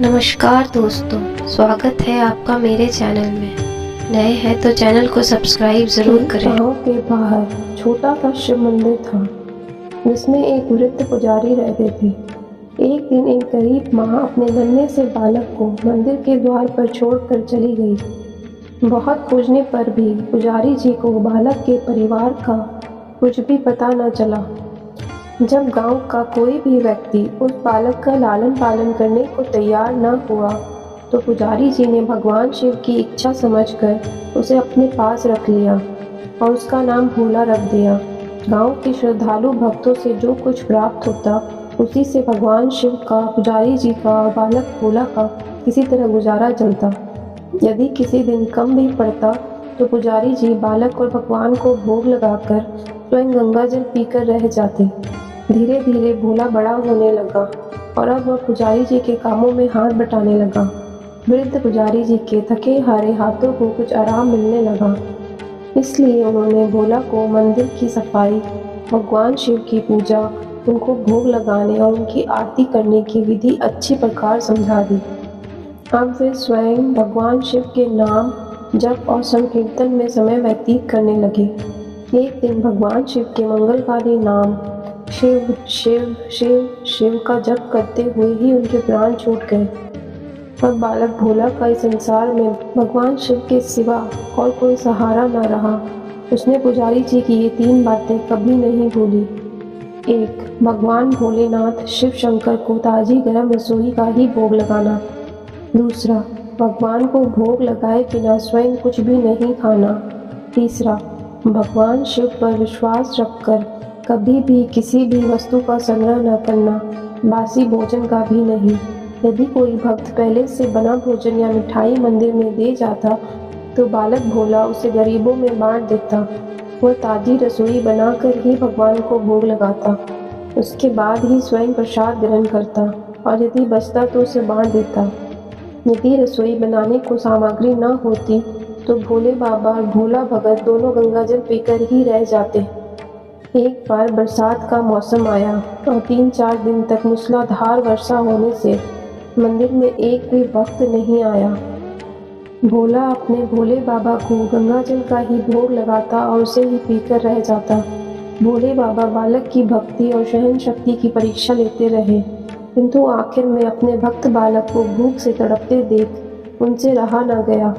नमस्कार दोस्तों, स्वागत है आपका मेरे चैनल में। नए हैं तो चैनल को सब्सक्राइब ज़रूर करें। गांव के बाहर छोटा सा शिव मंदिर था जिसमें एक वृद्ध पुजारी रहते थे। एक दिन एक गरीब माँ अपने नन्हे से बालक को मंदिर के द्वार पर छोड़कर चली गई। बहुत खोजने पर भी पुजारी जी को बालक के परिवार का कुछ भी पता न चला। जब गांव का कोई भी व्यक्ति उस बालक का लालन पालन करने को तैयार न हुआ तो पुजारी जी ने भगवान शिव की इच्छा समझकर उसे अपने पास रख लिया और उसका नाम भोला रख दिया। गांव के श्रद्धालु भक्तों से जो कुछ प्राप्त होता उसी से भगवान शिव का, पुजारी जी का और बालक भोला का किसी तरह गुजारा चलता। यदि किसी दिन कम भी पड़ता तो पुजारी जी बालक और भगवान को भोग लगाकर स्वयं गंगा जल पीकर रह जाते। धीरे धीरे भोला बड़ा होने लगा और अब वह पुजारी जी के कामों में हाथ बटाने लगा। वृद्ध पुजारी जी के थके हारे हाथों को कुछ आराम मिलने लगा, इसलिए उन्होंने भोला को मंदिर की सफाई, भगवान शिव की पूजा, उनको भोग लगाने और उनकी आरती करने की विधि अच्छी प्रकार समझा दी। अब वे स्वयं भगवान शिव के नाम जप और संकीर्तन में समय व्यतीत करने लगे। एक दिन भगवान शिव के मंगलकारी नाम शिव शिव शिव शिव का जप करते हुए ही उनके प्राण छूट गए। अब बालक भोला का इस संसार में भगवान शिव के सिवा और कोई सहारा न रहा। उसने पुजारी जी की ये 3 बातें कभी नहीं भूली। 1. भगवान भोलेनाथ शिव शंकर को ताजी गर्म रसोई का ही भोग लगाना। 2. भगवान को भोग लगाए बिना स्वयं कुछ भी नहीं खाना। 3. भगवान शिव पर विश्वास रखकर कभी भी किसी भी वस्तु का संग्रह न करना, बासी भोजन का भी नहीं। यदि कोई भक्त पहले से बना भोजन या मिठाई मंदिर में दे जाता तो बालक भोला उसे गरीबों में बांट देता। वह ताजी रसोई बनाकर ही भगवान को भोग लगाता, उसके बाद ही स्वयं प्रसाद ग्रहण करता और यदि बचता तो उसे बांट देता। यदि रसोई बनाने को सामग्री न होती तो भोले बाबा और भोला भगत दोनों गंगाजल पीकर ही रह जाते। एक बार बरसात का मौसम आया और 3-4 दिन तक मूसलाधार वर्षा होने से मंदिर में एक भी भक्त नहीं आया। भोला अपने भोले बाबा को गंगाजल का ही भोग लगाता और उसे ही पीकर रह जाता। भोले बाबा बालक की भक्ति और सहन शक्ति की परीक्षा लेते रहे, किंतु आखिर में अपने भक्त बालक को भूख से तड़पते देख उनसे रहा न गया।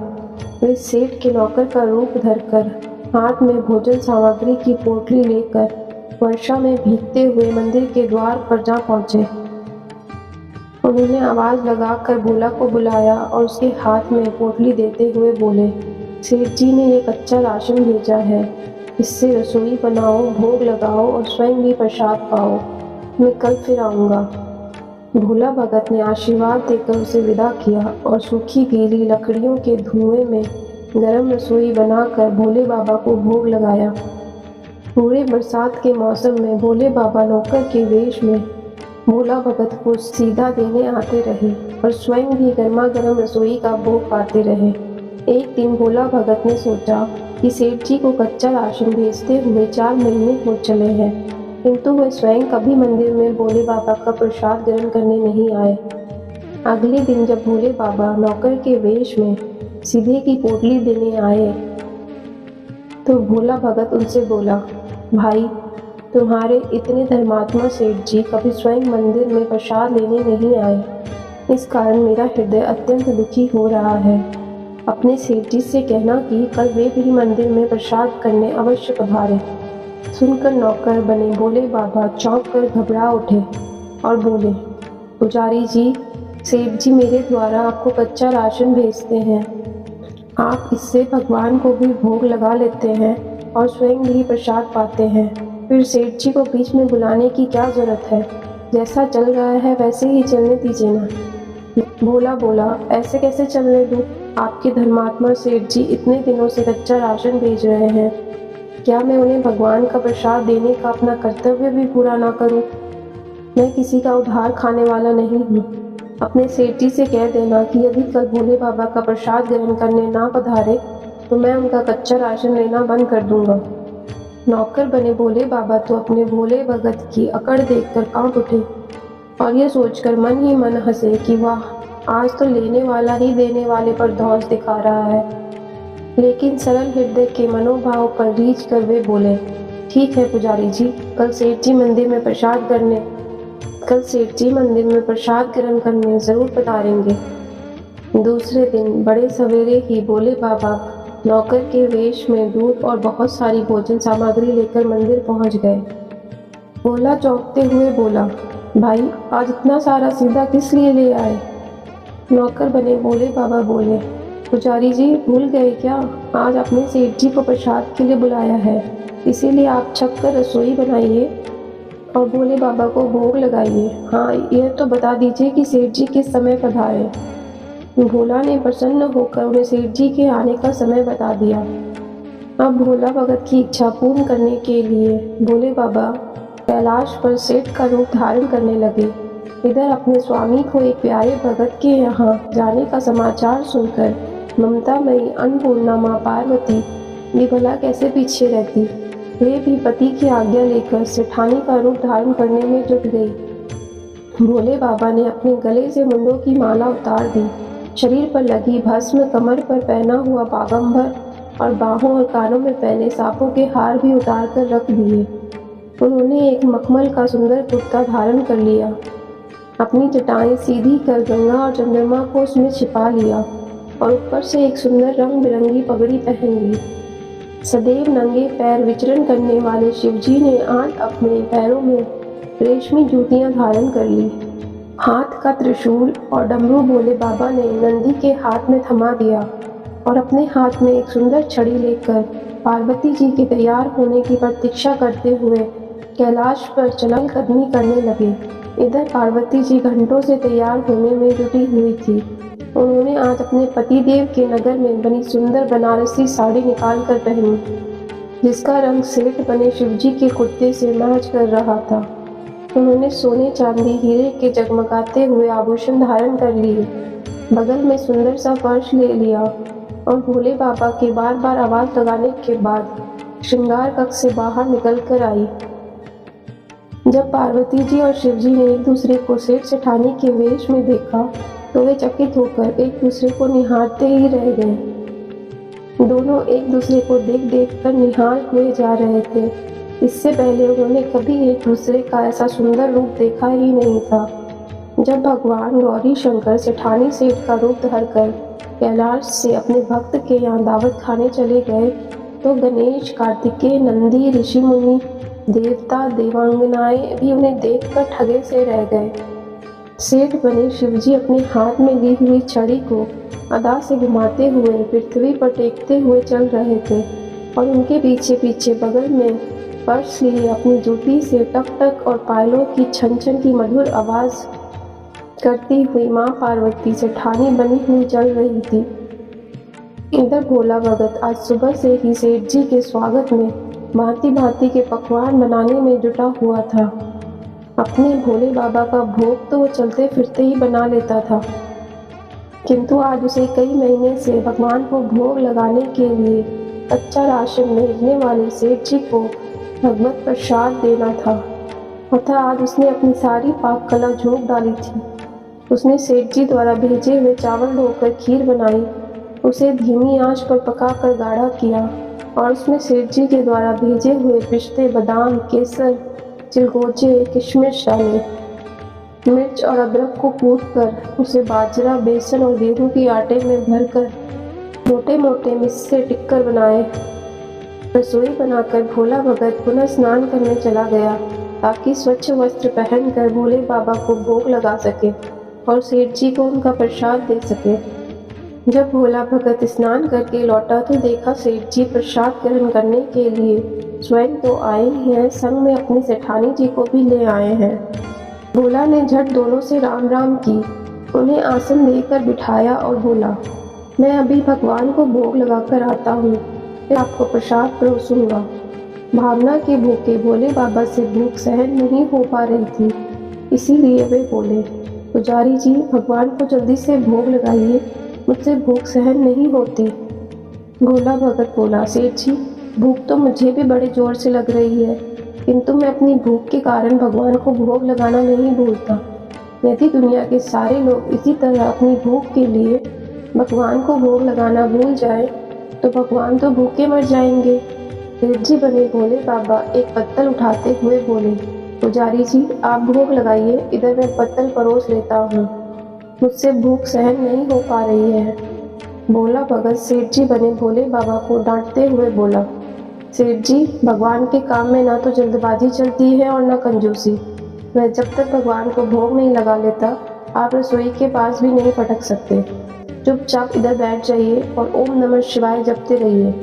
वे सेठ के नौकर का रूप धरकर हाथ में भोजन सामग्री की पोटली लेकर वर्षा में भीगते हुए मंदिर के द्वार पर जा पहुंचे। उन्होंने आवाज लगाकर भोला को बुलाया और उसके हाथ में पोटली देते हुए बोले, सेठ जी ने ये कच्चा राशन भेजा है, इससे रसोई बनाओ, भोग लगाओ और स्वयं भी प्रसाद पाओ। मैं कल फिर आऊँगा। भोला भगत ने आशीर्वाद देकर उसे विदा किया और सूखी गीली लकड़ियों के धुएं में गरम रसोई बनाकर भोले बाबा को भोग लगाया। पूरे बरसात के मौसम में भोले बाबा नौकर के वेश में भोला भगत को सीधा देने आते रहे और स्वयं भी गर्मा गर्म रसोई का भोग पाते रहे। एक दिन भोला भगत ने सोचा कि सेठ जी को कच्चा राशन भेजते हुए 4 महीने हो चले हैं, किंतु वे स्वयं कभी मंदिर में भोले बाबा का प्रसाद ग्रहण करने नहीं आए। अगले दिन जब भोले बाबा नौकर के वेश में सीधे की पोटली देने आए तो भोला भगत उनसे बोला, भाई, तुम्हारे इतने धर्मात्मा सेठ जी कभी स्वयं मंदिर में प्रसाद लेने नहीं आए, इस कारण मेरा हृदय अत्यंत दुखी हो रहा है। अपने सेठ जी से कहना कि कल वे भी मंदिर में प्रसाद करने अवश्य पधारे। सुनकर नौकर बने भोले बाबा चौंक कर घबरा उठे और बोले, पुजारी जी, सेठ जी मेरे द्वारा आपको कच्चा राशन भेजते हैं, आप इससे भगवान को भी भोग लगा लेते हैं और स्वयं भी प्रसाद पाते हैं, फिर सेठ जी को बीच में बुलाने की क्या जरूरत है, जैसा चल रहा है वैसे ही चलने दीजिए ना। भोला बोला, ऐसे कैसे चलने दूँ, आपके धर्मात्मा सेठ जी इतने दिनों से कच्चा राशन भेज रहे हैं, क्या मैं उन्हें भगवान का प्रसाद देने का अपना कर्तव्य भी पूरा ना करूं? मैं किसी का उधार खाने वाला नहीं हूँ। अपने सेठ जी से कह देना कि यदि कल भोले बाबा का प्रसाद ग्रहण करने ना पधारे तो मैं उनका कच्चा राशन लेना बंद कर दूंगा। नौकर बने भोले बाबा तो अपने भोले भगत की अकड़ देखकर कांप उठे और ये सोचकर मन ही मन हंसे कि वाह, आज तो लेने वाला ही देने वाले पर धौंस दिखा रहा है। लेकिन सरल हृदय के मनोभाव पर रीझ कर वे बोले, ठीक है पुजारी जी, कल सेठ जी मंदिर में प्रसाद ग्रहण करने जरूर पधारेंगे। दूसरे दिन बड़े सवेरे ही भोले बाबा नौकर के वेश में दूध और बहुत सारी भोजन सामग्री लेकर मंदिर पहुंच गए। भोला चौंकते हुए बोला, भाई आज इतना सारा सीधा किस लिए ले आए? नौकर बने भोले बाबा बोले, पुजारी जी भूल गए क्या, आज अपने सेठ जी को प्रसाद के लिए बुलाया है, इसीलिए आप छप कर रसोई बनाइए और भोले बाबा को भोग लगाइए। हाँ, यह तो बता दीजिए कि सेठ जी किस समय पधारे। भोला ने प्रसन्न होकर उन्हें सेठ जी के आने का समय बता दिया। अब भोला भगत की इच्छा पूर्ण करने के लिए भोले बाबा कैलाश पर सेठ का रूप धारण करने लगे। इधर अपने स्वामी को एक प्यारे भगत के यहाँ जाने का समाचार सुनकर ममतामयी अन्नपूर्णा माँ पार्वती भी भला कैसे पीछे रहती। वे भी पति की आज्ञा लेकर सेठानी का रूप धारण करने में जुट गई। भोले बाबा ने अपने गले से मुंडों की माला उतार दी, शरीर पर लगी भस्म, कमर पर पहना हुआ बागंबर और बाहों और कानों में पहने सांपों के हार भी उतार कर रख दिए। उन्होंने एक मखमल का सुंदर कुर्ता धारण कर लिया, अपनी जटाएं सीधी कर गंगा और चंद्रमा को उसमें छिपा लिया और ऊपर से एक सुंदर रंग बिरंगी पगड़ी पहन ली। सदैव नंगे पैर विचरण करने वाले शिवजी ने आज अपने पैरों में रेशमी जूतियां धारण कर ली। हाथ का त्रिशूल और डमरू भोले बाबा ने नंदी के हाथ में थमा दिया और अपने हाथ में एक सुंदर छड़ी लेकर पार्वती जी के तैयार होने की प्रतीक्षा करते हुए कैलाश पर चलनकदमी करने लगे। इधर पार्वती जी घंटों से तैयार होने में जुटी हुई थी। उन्होंने आज अपने पतिदेव के नगर में बनी सुंदर बनारसी साड़ी निकाल कर पहनी, जिसका रंग सेठ बने शिवजी के कुर्ते से मैच कर रहा था। उन्होंने सोने चांदी हीरे के जगमगाते हुए आभूषण धारण कर लिए, बगल में सुंदर सा पर्स ले लिया और भोले बाबा के बार बार आवाज लगाने के बाद श्रृंगार कक्ष से बाहर निकल कर आई। जब पार्वती जी और शिवजी ने एक दूसरे को सेठ सेठानी के वेश में देखा तो वे चकित होकर एक दूसरे को निहारते ही रह गए। दोनों एक दूसरे को देख देख कर निहार हुए जा रहे थे। इससे पहले उन्होंने कभी एक दूसरे का ऐसा सुंदर रूप देखा ही नहीं था। जब भगवान गौरी शंकर सेठानी सेठ का रूप धरकर कैलाश से अपने भक्त के यहाँ दावत खाने चले गए तो गणेश, कार्तिकेय, नंदी, ऋषि मुनि, देवता, देवांगनाएं भी उन्हें देखकर ठगे से रह गए। सेठ बने शिवजी अपने हाथ में ली हुई छड़ी को अदा से घुमाते हुए पृथ्वी पर टेकते हुए चल रहे थे और उनके पीछे पीछे बगल में पर्स लिए अपनी जूती से टक टक और पायलों की छन छन की मधुर आवाज करती हुई माँ पार्वती सेठानी बनी हुई चल रही थी। इधर भोला भगत आज सुबह से ही सेठ जी के स्वागत में भांति भांति के पकवान बनाने में जुटा हुआ था। अपने भोले बाबा का भोग तो वो चलते फिरते ही बना लेता था, किंतु आज उसे कई महीने से भगवान को भोग लगाने के लिए कच्चा राशन भेजने वाले सेठ जी को भगवत प्रसाद देना था। अतः आज उसने अपनी सारी पाक कला झोंक डाली थी। उसने सेठ जी द्वारा भेजे हुए चावल धोकर खीर बनाई, उसे धीमी आंच पर पकाकर गाढ़ा किया और उसमें सेठ जी के द्वारा भेजे हुए पिस्ते, बादाम, केसर, चिलगोजे, किशमिश डाले। मिर्च और अदरक को कूटकर उसे बाजरा, बेसन और गेहूं के आटे में भरकर मोटे मोटे मिस्से टिक्कर बनाए। रसोई बनाकर भोला भगत पुनः स्नान करने चला गया ताकि स्वच्छ वस्त्र पहनकर भोले बाबा को भोग लगा सके और सेठ जी को उनका प्रसाद दे सके। जब भोला भगत स्नान करके लौटा तो देखा सेठ जी प्रसाद ग्रहण करने के लिए स्वयं तो आए ही हैं, संग में अपनी सेठानी जी को भी ले आए हैं। भोला ने झट दोनों से राम राम की, उन्हें आसन देकर बिठाया और बोला, मैं अभी भगवान को भोग लगाकर आता हूँ, फिर आपको प्रसाद परोसूंगा। भावना के भूखे भोले बाबा से भूख सहन नहीं हो पा रही थी, इसीलिए वे बोले, पुजारी जी भगवान को जल्दी से भोग लगाइए, मुझसे भूख सहन नहीं होती। भोला भगत बोला, सेठ जी भूख तो मुझे भी बड़े जोर से लग रही है, किंतु मैं अपनी भूख के कारण भगवान को भोग लगाना नहीं भूलता। यदि दुनिया के सारे लोग इसी तरह अपनी भूख के लिए भगवान को भोग लगाना भूल जाए तो भगवान तो भूखे मर जाएंगे। सेठ जी बने भोले बाबा एक पत्तल उठाते हुए बोले, पुजारी जी आप भोग लगाइए, इधर मैं पत्तल परोस लेता हूँ, मुझसे भूख सहन नहीं हो पा रही है। भोला भगत सेठ जी बने भोले बाबा को डांटते हुए बोला, सेठ जी भगवान के काम में ना तो जल्दबाजी चलती है और ना कंजूसी। मैं जब तक भगवान को भोग नहीं लगा लेता आप रसोई के पास भी नहीं फटक सकते। चुपचाप इधर बैठ जाइए और ओम नमः शिवाय जपते रहिए।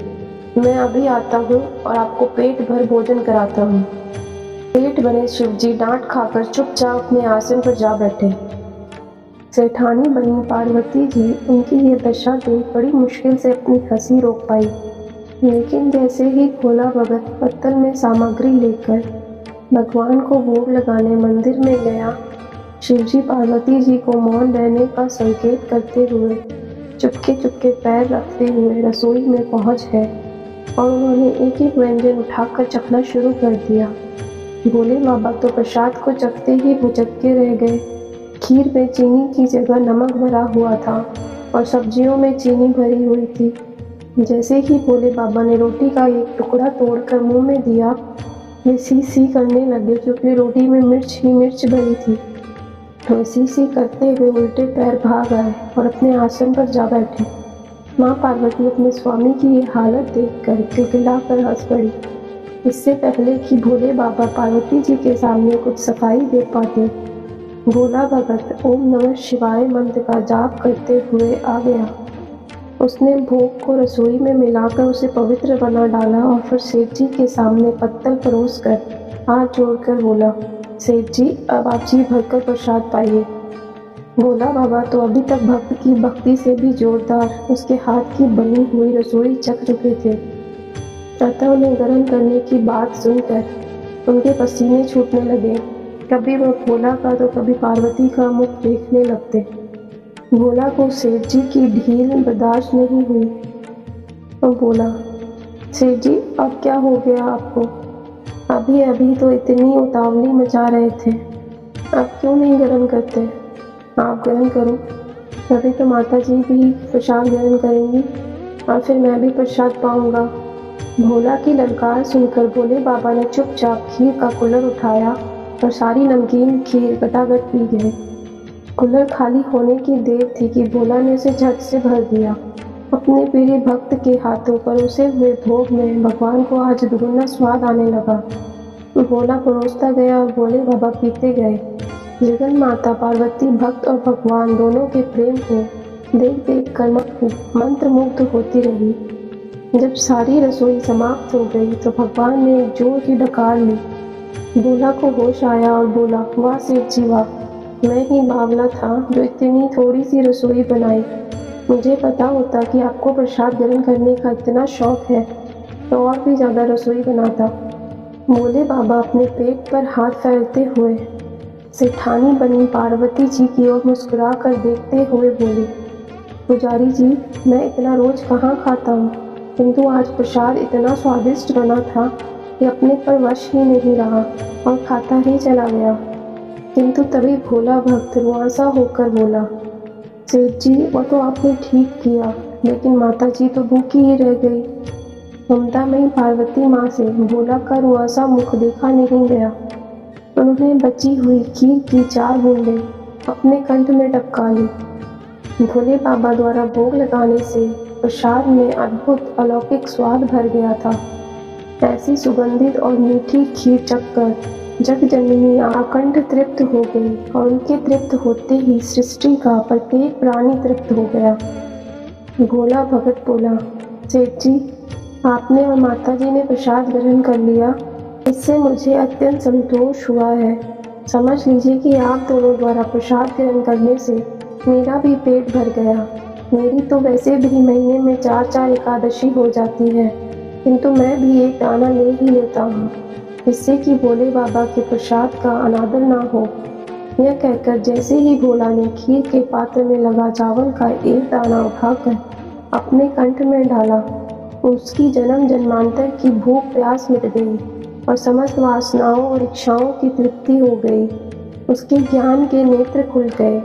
मैं अभी आता हूँ और आपको पेट भर भोजन कराता हूँ। पेट भरे शिवजी डांट खाकर चुपचाप अपने आसन पर जा बैठे। सेठानी बनी पार्वती जी उनकी ये दशा देख बड़ी मुश्किल से अपनी हंसी रोक पाई, लेकिन जैसे ही भोला भगत पत्तल में सामग्री लेकर भगवान को भोग लगाने मंदिर में गया, शिवजी पार्वती जी को मौन रहने का संकेत करते हुए चुपके चुपके पैर रखते हुए रसोई में पहुंच गए और उन्होंने एक एक व्यंजन उठाकर चखना शुरू कर दिया। भोले बाबा तो प्रसाद को चखते ही भुचक्के रह गए। खीर में चीनी की जगह नमक भरा हुआ था और सब्जियों में चीनी भरी हुई थी। जैसे ही भोले बाबा ने रोटी का एक टुकड़ा तोड़कर मुंह में दिया, वे सी सी करने लगे क्योंकि रोटी में मिर्च ही मिर्च भरी थी। वे सी सी करते हुए उल्टे पैर भाग आए और अपने आसन पर जा बैठे। माँ पार्वती अपने स्वामी की ये हालत देखकर खिलखिलाकर हंस पड़ी। इससे पहले कि भोले बाबा पार्वती जी के सामने कुछ सफाई दे पाते, भोला भगत ओम नमः शिवाय मंत्र का जाप करते हुए आ गया। उसने भोग को रसोई में मिलाकर उसे पवित्र बना डाला और फिर सेठ जी के सामने पत्तल परोस कर हाथ जोड़कर बोला, सेठ जी अब आप जी भरकर प्रसाद पाइए। भोला बाबा तो अभी तक भक्त की भक्ति से भी जोरदार उसके हाथ की बनी हुई रसोई चख चुके थे, अतः उन्हें गर्म करने की बात सुनकर उनके पसीने छूटने लगे। कभी वह भोला का तो कभी पार्वती का मुख देखने लगते। भोला को सेठ जी की ढील बर्दाश्त नहीं हुई और बोला, सेठ जी अब क्या हो गया आपको? अभी अभी तो इतनी उतावली मचा रहे थे, अब क्यों नहीं गर्म करते? आप गर्म करो, तभी तो माता जी भी प्रसाद ग्रहण करेंगी और फिर मैं भी प्रसाद पाऊंगा। भोला की ललकार सुनकर भोले बाबा ने चुपचाप खीर का कुल्हड़ उठाया और सारी नमकीन खीर गटागट पी गए। कुल्हड़ खाली होने की देर थी कि भोला ने उसे झट से भर दिया। अपने प्रिय भक्त के हाथों पर उसे हुए भोग में भगवान को आज दुगुना स्वाद आने लगा। भोला परोसता गया और भोले बाबा पीते गए। जगन माता पार्वती भक्त और भगवान दोनों के प्रेम को देख देख कर मंत्रमुग्ध होती रही। जब सारी रसोई समाप्त हो गई तो भगवान ने एक जोर की डकार ली। भोला को होश आया और बोला, वाह सेठ जी वाह, मैं ही बावला था जो इतनी थोड़ी सी रसोई बनाई। मुझे पता होता कि आपको प्रसाद ग्रहण करने का इतना शौक है तो और भी ज़्यादा रसोई बनाता। भोले बाबा अपने पेट पर हाथ फैलते हुए सेठानी बनी पार्वती जी की ओर मुस्कुरा कर देखते हुए बोले, पुजारी जी मैं इतना रोज कहाँ खाता हूँ, किंतु आज प्रसाद इतना स्वादिष्ट बना था कि अपने पर वश ही नहीं रहा और खाता ही चला गया। किंतु तभी भोला भक्त रुआंसा होकर बोला, सेठ जी वो तो आपने ठीक किया, लेकिन माता जी तो भूखी ही रह गई। ममता में पार्वती माँ से भोला का रुआंसा मुख देखा नहीं गया। उन्होंने बची हुई खीर की 4 बूंदें अपने कंठ में टपका ली। भोले बाबा द्वारा भोग लगाने से प्रसाद में अद्भुत अलौकिक स्वाद भर गया था। ऐसी सुगंधित और मीठी खीर चखकर जग जननी आकंठ तृप्त हो गई और उनके तृप्त होते ही सृष्टि का प्रत्येक प्राणी तृप्त हो गया। भोला भगत बोला, सेठ जी आपने और माता जी ने प्रसाद ग्रहण कर लिया, इससे मुझे अत्यंत संतोष हुआ है। समझ लीजिए कि आप दोनों द्वारा प्रसाद ग्रहण करने से मेरा भी पेट भर गया। मेरी तो वैसे भी महीने में 4-4 एकादशी हो जाती है, किंतु मैं भी एक दाना ले ही लेता हूँ, इससे कि भोले बाबा के प्रसाद का अनादर ना हो। यह कहकर जैसे ही भोला ने खीर के पात्र में लगा चावल का एक दाना उठाकर अपने कंठ में डाला, उसकी जन्म जन्मांतर की भूख प्यास मिट गई और समस्त वासनाओं और इच्छाओं की तृप्ति हो गई। उसके ज्ञान के नेत्र खुल गए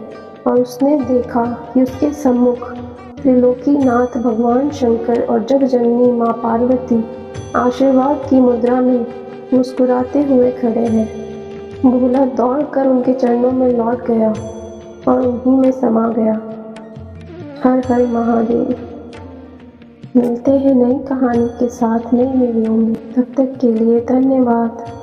और उसने देखा कि उसके सम्मुख त्रिलोकीनाथ भगवान शंकर और जगजननी माँ पार्वती आशीर्वाद की मुद्रा में मुस्कुराते हुए खड़े हैं। भोला दौड़कर उनके चरणों में लौट गया और उन्हीं में समा गया। हर हर महादेव। मिलते हैं नई कहानी के साथ नई वीडियो में। तब तक के लिए धन्यवाद।